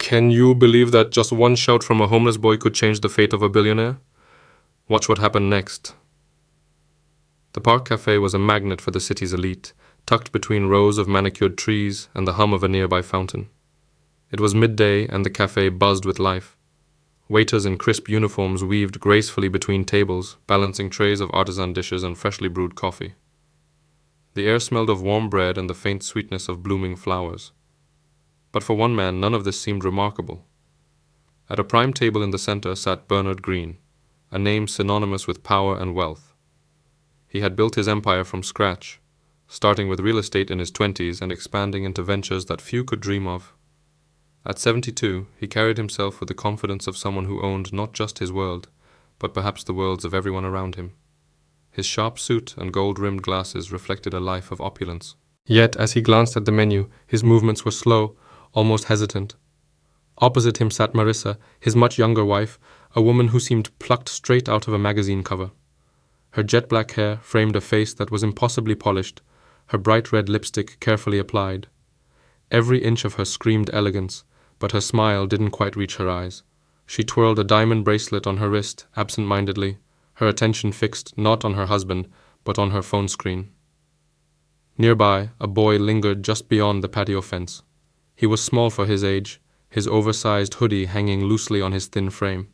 Can you believe that just one shout from a homeless boy could change the fate of a billionaire? Watch what happened next. The Park Cafe was a magnet for the city's elite, tucked between rows of manicured trees and the hum of a nearby fountain. It was midday and the cafe buzzed with life. Waiters in crisp uniforms weaved gracefully between tables, balancing trays of artisan dishes and freshly brewed coffee. The air smelled of warm bread and the faint sweetness of blooming flowers. But for one man, none of this seemed remarkable. At a prime table in the center sat Bernard Green, a name synonymous with power and wealth. He had built his empire from scratch, starting with real estate in his 20s and expanding into ventures that few could dream of. At 72, he carried himself with the confidence of someone who owned not just his world, but perhaps the worlds of everyone around him. His sharp suit and gold-rimmed glasses reflected a life of opulence. Yet, as he glanced at the menu, his movements were slow, almost hesitant. Opposite him sat Marissa, his much younger wife, a woman who seemed plucked straight out of a magazine cover. Her jet-black hair framed a face that was impossibly polished, her bright red lipstick carefully applied. Every inch of her screamed elegance, but her smile didn't quite reach her eyes. She twirled a diamond bracelet on her wrist, absent-mindedly, her attention fixed not on her husband, but on her phone screen. Nearby, a boy lingered just beyond the patio fence. He was small for his age, his oversized hoodie hanging loosely on his thin frame.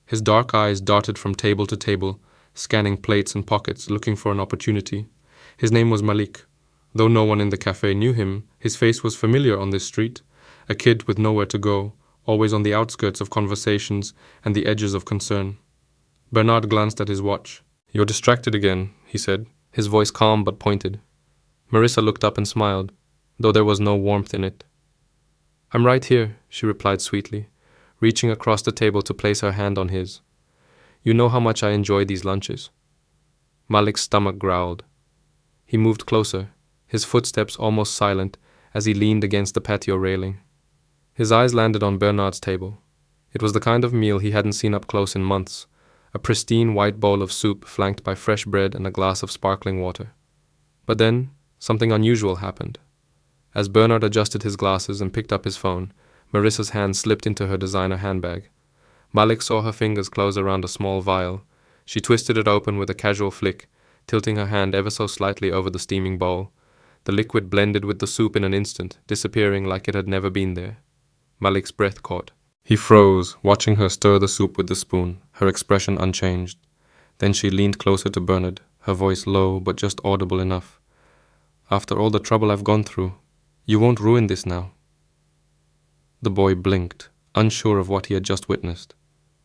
His dark eyes darted from table to table, scanning plates and pockets, looking for an opportunity. His name was Malik. Though no one in the cafe knew him, his face was familiar on this street, a kid with nowhere to go, always on the outskirts of conversations and the edges of concern. Bernard glanced at his watch. "You're distracted again," he said, his voice calm but pointed. Marissa looked up and smiled, though there was no warmth in it. "I'm right here," she replied sweetly, reaching across the table to place her hand on his. "You know how much I enjoy these lunches." Malik's stomach growled. He moved closer, his footsteps almost silent as he leaned against the patio railing. His eyes landed on Bernard's table. It was the kind of meal he hadn't seen up close in months, a pristine white bowl of soup flanked by fresh bread and a glass of sparkling water. But then, something unusual happened. As Bernard adjusted his glasses and picked up his phone, Marissa's hand slipped into her designer handbag. Malik saw her fingers close around a small vial. She twisted it open with a casual flick, tilting her hand ever so slightly over the steaming bowl. The liquid blended with the soup in an instant, disappearing like it had never been there. Malik's breath caught. He froze, watching her stir the soup with the spoon, her expression unchanged. Then she leaned closer to Bernard, her voice low but just audible enough. "After all the trouble I've gone through, you won't ruin this now." The boy blinked, unsure of what he had just witnessed.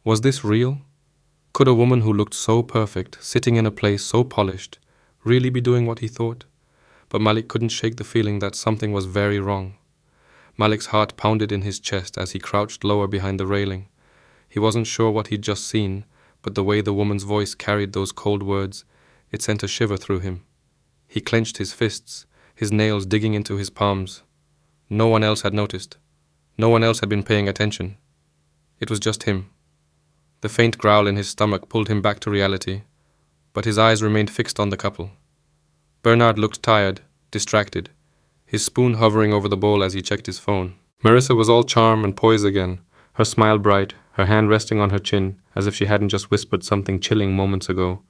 Was this real? Could a woman who looked so perfect, sitting in a place so polished, really be doing what he thought? But Malik couldn't shake the feeling that something was very wrong. Malik's heart pounded in his chest as he crouched lower behind the railing. He wasn't sure what he'd just seen, but the way the woman's voice carried those cold words, it sent a shiver through him. He clenched his fists, his nails digging into his palms. No one else had noticed. No one else had been paying attention. It was just him. The faint growl in his stomach pulled him back to reality, but his eyes remained fixed on the couple. Bernard looked tired, distracted, his spoon hovering over the bowl as he checked his phone. Marissa was all charm and poise again, her smile bright, her hand resting on her chin as if she hadn't just whispered something chilling moments ago.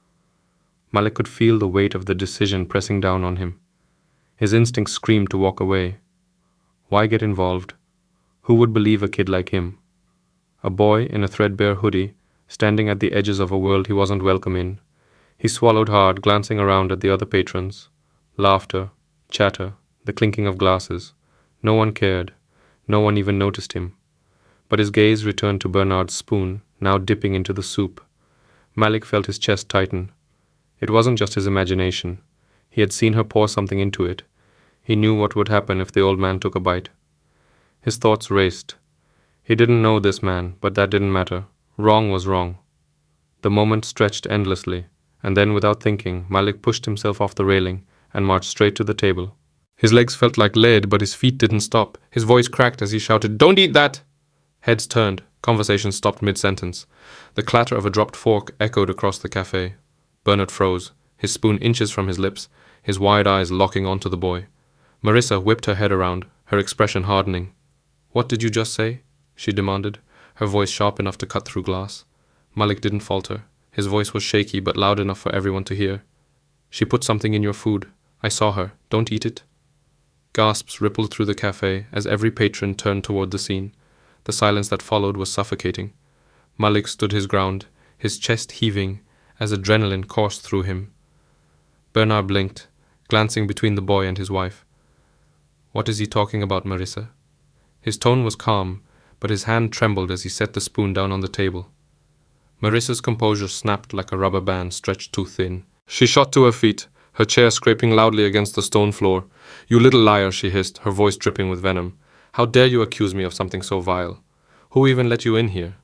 Malik could feel the weight of the decision pressing down on him. His instincts screamed to walk away. Why get involved? Who would believe a kid like him? A boy in a threadbare hoodie, standing at the edges of a world he wasn't welcome in. He swallowed hard, glancing around at the other patrons. Laughter, chatter, the clinking of glasses. No one cared. No one even noticed him. But his gaze returned to Bernard's spoon, now dipping into the soup. Malik felt his chest tighten. It wasn't just his imagination. He had seen her pour something into it. He knew what would happen if the old man took a bite. His thoughts raced. He didn't know this man, but that didn't matter. Wrong was wrong. The moment stretched endlessly, and then without thinking, Malik pushed himself off the railing and marched straight to the table. His legs felt like lead, but his feet didn't stop. His voice cracked as he shouted, "Don't eat that!" Heads turned. Conversation stopped mid-sentence. The clatter of a dropped fork echoed across the cafe. Bernard froze, his spoon inches from his lips, his wide eyes locking onto the boy. Marissa whipped her head around, her expression hardening. "What did you just say?" she demanded, her voice sharp enough to cut through glass. Malik didn't falter. His voice was shaky but loud enough for everyone to hear. She put something in your food. I saw her. Don't eat it. Gasps rippled through the cafe as every patron turned toward the scene. The silence that followed was suffocating. Malik stood his ground, his chest heaving as adrenaline coursed through him. Bernard blinked, glancing between the boy and his wife. What is he talking about, Marissa? His tone was calm, but his hand trembled as he set the spoon down on the table. Marissa's composure snapped like a rubber band stretched too thin. She shot to her feet, her chair scraping loudly against the stone floor. You little liar, she hissed, her voice dripping with venom. How dare you accuse me of something so vile? Who even let you in here?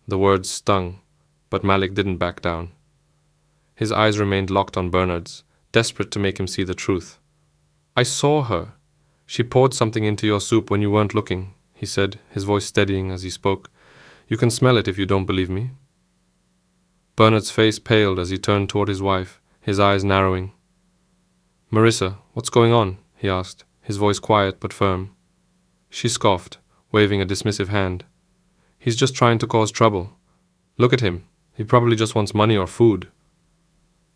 The words stung, but Malik didn't back down. His eyes remained locked on Bernard's, desperate to make him see the truth. I saw her. She poured something into your soup when you weren't looking, he said, his voice steadying as he spoke. You can smell it if you don't believe me. Bernard's face paled as he turned toward his wife, his eyes narrowing. Marissa, what's going on? He asked, his voice quiet but firm. She scoffed, waving a dismissive hand. He's just trying to cause trouble. Look at him. He probably just wants money or food.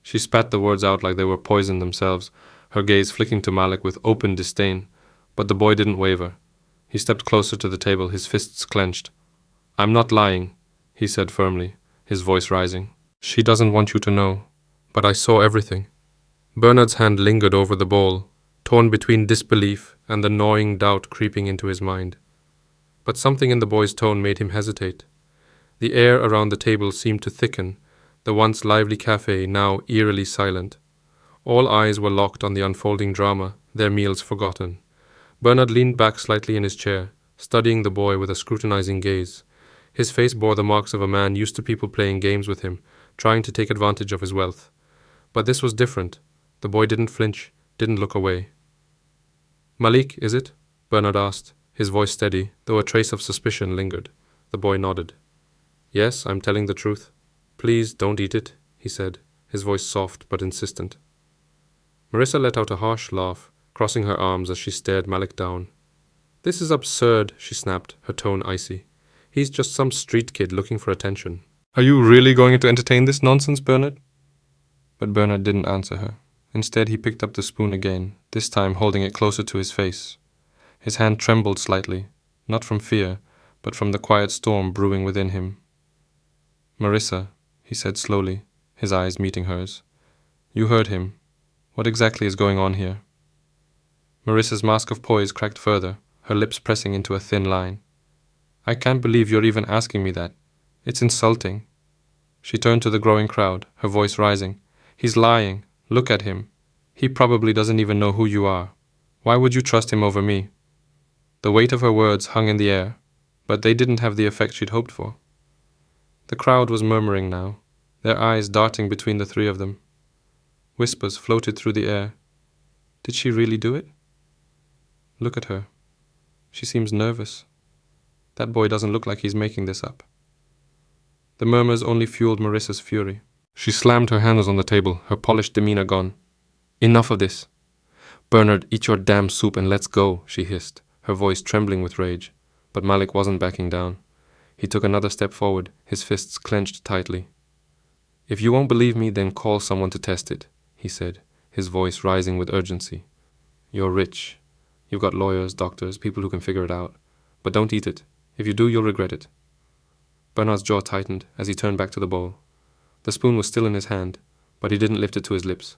She spat the words out like they were poison themselves, her gaze flicking to Malik with open disdain, but the boy didn't waver. He stepped closer to the table, his fists clenched. I'm not lying, he said firmly, his voice rising. She doesn't want you to know, but I saw everything. Bernard's hand lingered over the bowl, torn between disbelief and the gnawing doubt creeping into his mind. But something in the boy's tone made him hesitate. The air around the table seemed to thicken, the once lively cafe now eerily silent. All eyes were locked on the unfolding drama, their meals forgotten. Bernard leaned back slightly in his chair, studying the boy with a scrutinizing gaze. His face bore the marks of a man used to people playing games with him, trying to take advantage of his wealth. But this was different. The boy didn't flinch, didn't look away. Malik, is it? Bernard asked, his voice steady, though a trace of suspicion lingered. The boy nodded. Yes, I'm telling the truth. Please don't eat it, he said, his voice soft but insistent. Marissa let out a harsh laugh, crossing her arms as she stared Malik down. This is absurd, she snapped, her tone icy. He's just some street kid looking for attention. Are you really going to entertain this nonsense, Bernard? But Bernard didn't answer her. Instead, he picked up the spoon again, this time holding it closer to his face. His hand trembled slightly, not from fear, but from the quiet storm brewing within him. Marissa, he said slowly, his eyes meeting hers. You heard him. What exactly is going on here? Marissa's mask of poise cracked further, her lips pressing into a thin line. I can't believe you're even asking me that. It's insulting. She turned to the growing crowd, her voice rising. He's lying. Look at him. He probably doesn't even know who you are. Why would you trust him over me? The weight of her words hung in the air, but they didn't have the effect she'd hoped for. The crowd was murmuring now, their eyes darting between the three of them. Whispers floated through the air. Did she really do it? Look at her. She seems nervous. That boy doesn't look like he's making this up. The murmurs only fueled Marissa's fury. She slammed her hands on the table, her polished demeanor gone. Enough of this. Bernard, eat your damn soup and let's go, she hissed, her voice trembling with rage. But Malik wasn't backing down. He took another step forward, his fists clenched tightly. If you won't believe me, then call someone to test it, he said, his voice rising with urgency. You're rich. You've got lawyers, doctors, people who can figure it out. But don't eat it. If you do, you'll regret it. Bernard's jaw tightened as he turned back to the bowl. The spoon was still in his hand, but he didn't lift it to his lips.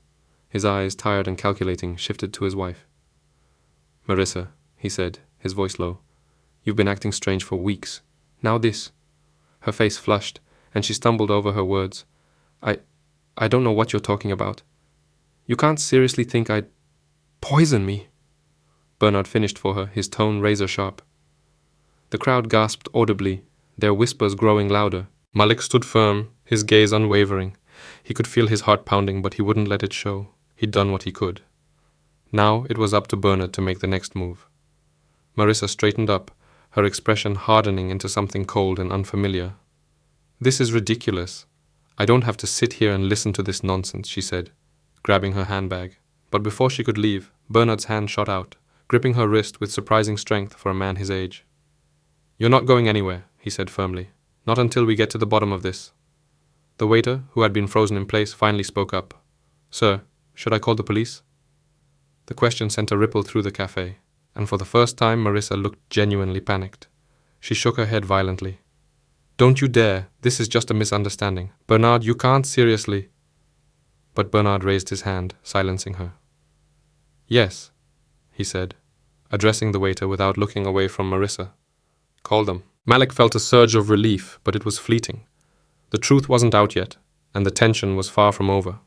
His eyes, tired and calculating, shifted to his wife. Marissa, he said, his voice low, you've been acting strange for weeks. Now this. Her face flushed, and she stumbled over her words. I don't know what you're talking about. You can't seriously think I'd poison me? Bernard finished for her, his tone razor sharp. The crowd gasped audibly, their whispers growing louder. Malik stood firm, his gaze unwavering. He could feel his heart pounding, but he wouldn't let it show. He'd done what he could. Now it was up to Bernard to make the next move. Marissa straightened up, her expression hardening into something cold and unfamiliar. This is ridiculous. I don't have to sit here and listen to this nonsense, she said, grabbing her handbag. But before she could leave, Bernard's hand shot out, gripping her wrist with surprising strength for a man his age. You're not going anywhere, he said firmly. Not until we get to the bottom of this. The waiter, who had been frozen in place, finally spoke up. Sir, should I call the police? The question sent a ripple through the cafe, and for the first time Marissa looked genuinely panicked. She shook her head violently. Don't you dare, this is just a misunderstanding. Bernard, you can't seriously. But Bernard raised his hand, silencing her. Yes, he said, addressing the waiter without looking away from Marissa. Call them. Malik felt a surge of relief, but it was fleeting. The truth wasn't out yet, and the tension was far from over.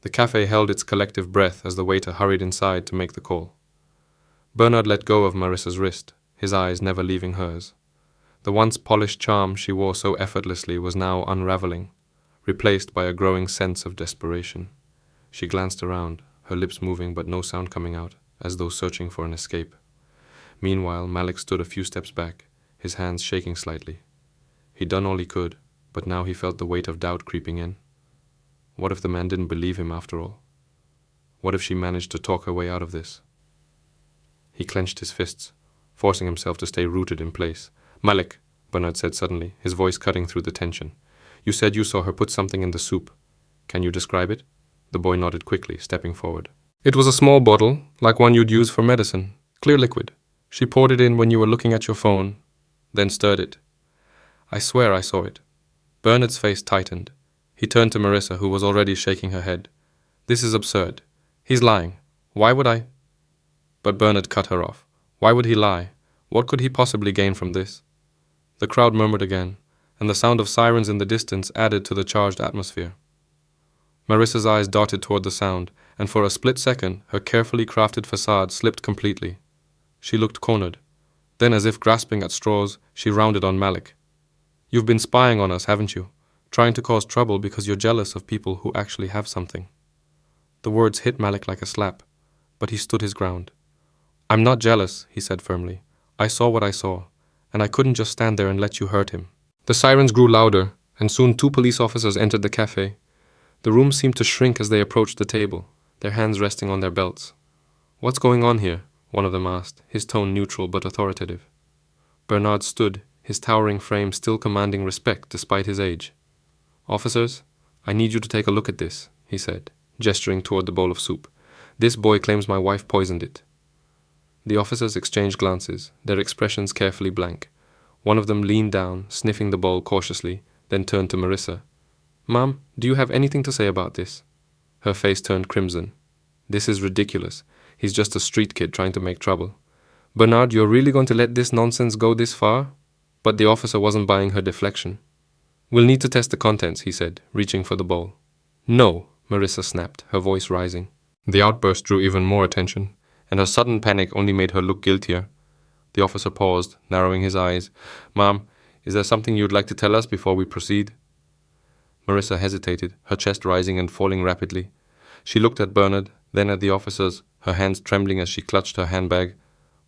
The cafe held its collective breath as the waiter hurried inside to make the call. Bernard let go of Marissa's wrist, his eyes never leaving hers. The once polished charm she wore so effortlessly was now unraveling, replaced by a growing sense of desperation. She glanced around, her lips moving but no sound coming out, as though searching for an escape. Meanwhile, Malik stood a few steps back, his hands shaking slightly. He'd done all he could, but now he felt the weight of doubt creeping in. What if the man didn't believe him after all? What if she managed to talk her way out of this? He clenched his fists, forcing himself to stay rooted in place. Malik, Bernard said suddenly, his voice cutting through the tension. You said you saw her put something in the soup. Can you describe it? The boy nodded quickly, stepping forward. It was a small bottle, like one you'd use for medicine. Clear liquid. She poured it in when you were looking at your phone, then stirred it. I swear I saw it. Bernard's face tightened. He turned to Marissa, who was already shaking her head. This is absurd. He's lying. Why would I? But Bernard cut her off. Why would he lie? What could he possibly gain from this? The crowd murmured again, and the sound of sirens in the distance added to the charged atmosphere. Marissa's eyes darted toward the sound, and for a split second, her carefully crafted facade slipped completely. She looked cornered. Then, as if grasping at straws, she rounded on Malik. You've been spying on us, haven't you? Trying to cause trouble because you're jealous of people who actually have something. The words hit Malik like a slap, but he stood his ground. I'm not jealous, he said firmly. I saw what I saw, and I couldn't just stand there and let you hurt him. The sirens grew louder, and soon 2 police officers entered the cafe. The room seemed to shrink as they approached the table, their hands resting on their belts. What's going on here? One of them asked, his tone neutral but authoritative. Bernard stood, his towering frame still commanding respect despite his age. Officers, I need you to take a look at this, he said, gesturing toward the bowl of soup. This boy claims my wife poisoned it. The officers exchanged glances, their expressions carefully blank. One of them leaned down, sniffing the bowl cautiously, then turned to Marissa. Mom, do you have anything to say about this? Her face turned crimson. This is ridiculous. He's just a street kid trying to make trouble. Bernard, you're really going to let this nonsense go this far? But the officer wasn't buying her deflection. We'll need to test the contents, he said, reaching for the bowl. No, Marissa snapped, her voice rising. The outburst drew even more attention, and her sudden panic only made her look guiltier. The officer paused, narrowing his eyes. Ma'am, is there something you'd like to tell us before we proceed? Marissa hesitated, her chest rising and falling rapidly. She looked at Bernard, then at the officers, her hands trembling as she clutched her handbag.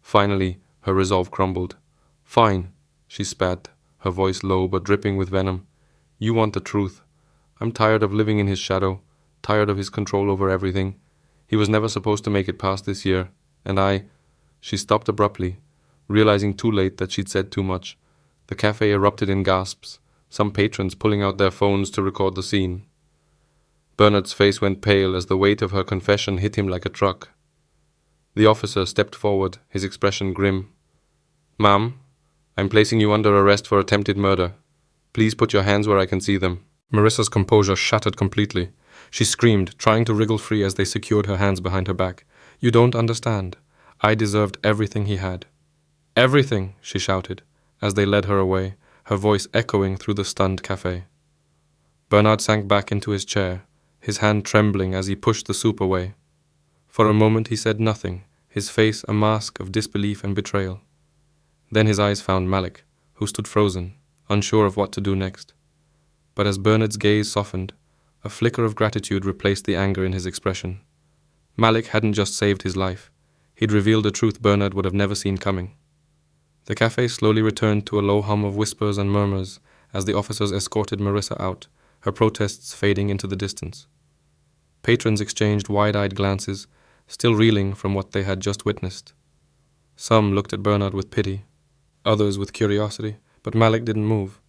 Finally, her resolve crumbled. Fine, she spat, her voice low but dripping with venom. You want the truth. I'm tired of living in his shadow, tired of his control over everything. He was never supposed to make it past this year, and I... She stopped abruptly, realizing too late that she'd said too much. The cafe erupted in gasps, some patrons pulling out their phones to record the scene. Bernard's face went pale as the weight of her confession hit him like a truck. The officer stepped forward, his expression grim. Ma'am, I'm placing you under arrest for attempted murder. Please put your hands where I can see them. Marissa's composure shattered completely. She screamed, trying to wriggle free as they secured her hands behind her back. You don't understand. I deserved everything he had. Everything, she shouted, as they led her away, her voice echoing through the stunned cafe. Bernard sank back into his chair, his hand trembling as he pushed the soup away. For a moment he said nothing, his face a mask of disbelief and betrayal. Then his eyes found Malik, who stood frozen, unsure of what to do next. But as Bernard's gaze softened, a flicker of gratitude replaced the anger in his expression. Malik hadn't just saved his life. He'd revealed a truth Bernard would have never seen coming. The cafe slowly returned to a low hum of whispers and murmurs as the officers escorted Marissa out, her protests fading into the distance. Patrons exchanged wide-eyed glances, still reeling from what they had just witnessed. Some looked at Bernard with pity. others with curiosity, but Malik didn't move.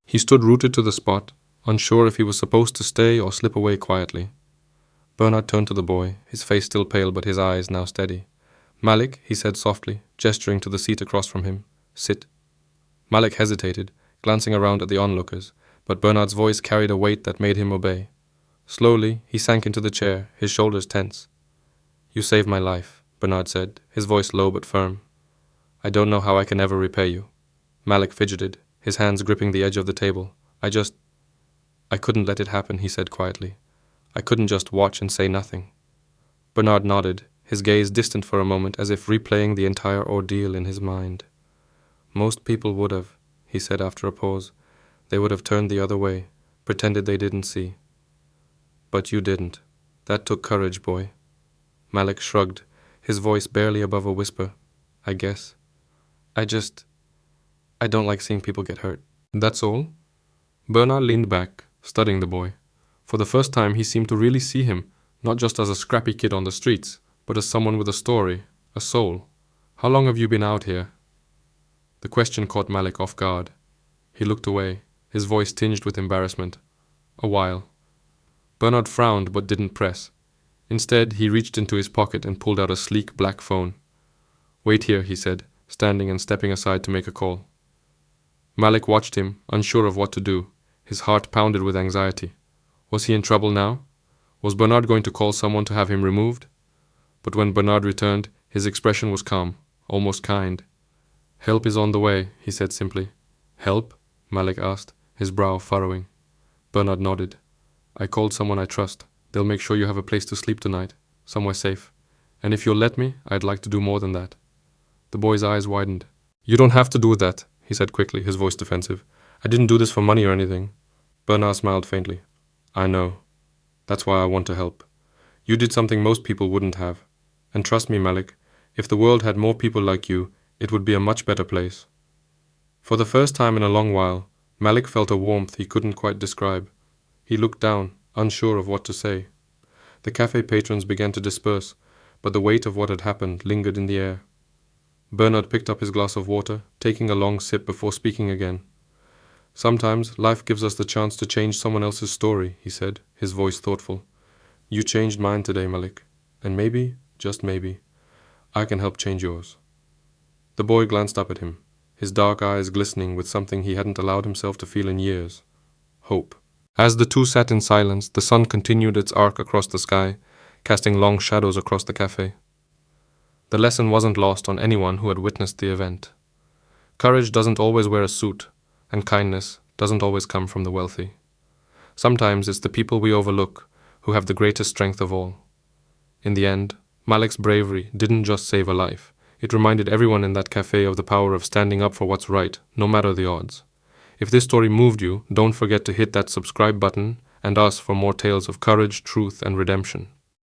He stood rooted to the spot, unsure if he was supposed to stay or slip away quietly. Bernard turned to the boy, his face still pale but his eyes now steady. "Malik," he said softly, gesturing to the seat across from him. "Sit." Malik hesitated, glancing around at the onlookers, but Bernard's voice carried a weight that made him obey. Slowly, he sank into the chair, his shoulders tense. "You saved my life," Bernard said, his voice low but firm. "I don't know how I can ever repay you." Malik fidgeted, his hands gripping the edge of the table. I couldn't let it happen," he said quietly. "I couldn't just watch and say nothing." Bernard nodded, his gaze distant for a moment as if replaying the entire ordeal in his mind. "Most people would have," he said after a pause. "They would have turned the other way, pretended they didn't see. But you didn't. That took courage, boy." Malik shrugged, his voice barely above a whisper. "I guess. I don't like seeing people get hurt." "That's all?" Bernard leaned back, studying the boy. For the first time he seemed to really see him, not just as a scrappy kid on the streets, but as someone with a story, a soul. "How long have you been out here?" The question caught Malik off guard. He looked away, his voice tinged with embarrassment. "A while." Bernard frowned but didn't press. Instead, he reached into his pocket and pulled out a sleek black phone. "Wait here," he said, standing and stepping aside to make a call. Malik watched him, unsure of what to do. His heart pounded with anxiety. Was he in trouble now? Was Bernard going to call someone to have him removed? But when Bernard returned, his expression was calm, almost kind. "Help is on the way," he said simply. "Help?" Malik asked, his brow furrowing. Bernard nodded. "I called someone I trust. They'll make sure you have a place to sleep tonight, somewhere safe. And if you'll let me, I'd like to do more than that." The boy's eyes widened. "You don't have to do that," he said quickly, his voice defensive. "I didn't do this for money or anything." Bernard smiled faintly. "I know. That's why I want to help. You did something most people wouldn't have. And trust me, Malik, if the world had more people like you, it would be a much better place." For the first time in a long while, Malik felt a warmth he couldn't quite describe. He looked down, unsure of what to say. The cafe patrons began to disperse, but the weight of what had happened lingered in the air. Bernard picked up his glass of water, taking a long sip before speaking again. "Sometimes life gives us the chance to change someone else's story," he said, his voice thoughtful. "You changed mine today, Malik, and maybe, just maybe, I can help change yours." The boy glanced up at him, his dark eyes glistening with something he hadn't allowed himself to feel in years: hope. As the two sat in silence, the sun continued its arc across the sky, casting long shadows across the cafe. The lesson wasn't lost on anyone who had witnessed the event. Courage doesn't always wear a suit, and kindness doesn't always come from the wealthy. Sometimes it's the people we overlook who have the greatest strength of all. In the end, Malik's bravery didn't just save a life. It reminded everyone in that cafe of the power of standing up for what's right, no matter the odds. If this story moved you, don't forget to hit that subscribe button and ask for more tales of courage, truth, and redemption.